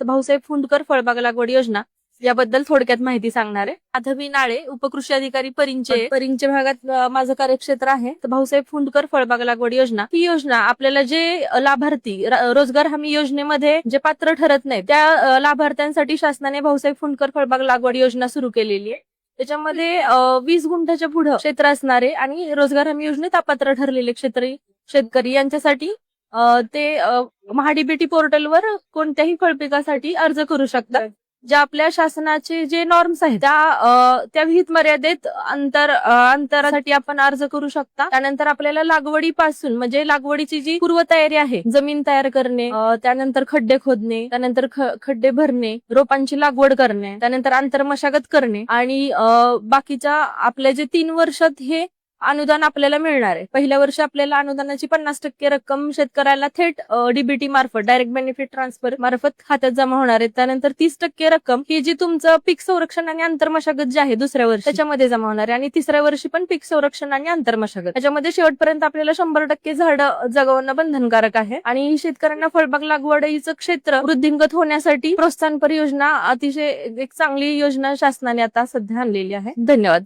तर भाऊसाहेब फुंडकर फळबाग लागवड योजना याबद्दल थोडक्यात माहिती सांगणार आहे. माधवी नाळे, उपकृषी अधिकारी परिंचे भागात माझं कार्यक्षेत्र आहे. तर भाऊसाहेब फुंडकर फळबाग लागवड योजना ही योजना आपल्याला जे लाभार्थी रोजगार हमी योजनेमध्ये जे पात्र ठरत नाहीत त्या लाभार्थ्यांसाठी शासनाने भाऊसाहेब फुंडकर फळबाग लागवड योजना सुरू केलेली आहे. त्याच्यामध्ये 20 गुंठ्याच्या पुढे क्षेत्र असणारे आणि रोजगार हमी योजनेत अपात्र ठरलेले शेतकरी यांच्यासाठी ते महाडीबीटी पोर्टलवर कोणत्याही फळपिकासाठी अर्ज करू शकतात. ज्या आपल्या शासनाचे जे नॉर्म्स आहेत त्या विहित मर्यादेत अंतरासाठी आपण अर्ज करू शकता. त्यानंतर आपल्याला लागवडीपासून म्हणजे लागवडीची जी पूर्वतयारी आहे, जमीन तयार करणे, त्यानंतर खड्डे खोदणे, त्यानंतर खड्डे भरणे, रोपांची लागवड करणे, त्यानंतर आंतरमशागत करणे आणि बाकीच्या आपल्या जे 3 वर्षात हे अनुदान आपल्याला मिळणार आहे. पहिल्या वर्षी आपल्याला अनुदानाची 50% रक्कम शेतकऱ्याला थेट डीबीटी मार्फत, डायरेक्ट बेनिफिट ट्रान्सफर मार्फत खात्यात जमा होणार आहे. त्यानंतर 30% रक्कम ही जी तुमचं पीक संरक्षण आणि आंतरमशागत जे आहे दुसऱ्या वर्षी त्याच्यामध्ये जमा होणार आहे आणि तिसऱ्या वर्षी पण पीक संरक्षण आणि आंतरमशागत. त्याच्यामध्ये शेवटपर्यंत आपल्याला 100% झाडं जगवणं बंधनकारक आहे आणि शेतकऱ्यांना फळबाग लागवडीचं क्षेत्र वृद्धिंगत होण्यासाठी प्रोत्साहनपर योजना अतिशय एक चांगली योजना शासनाने आता सध्या आणलेली आहे. धन्यवाद.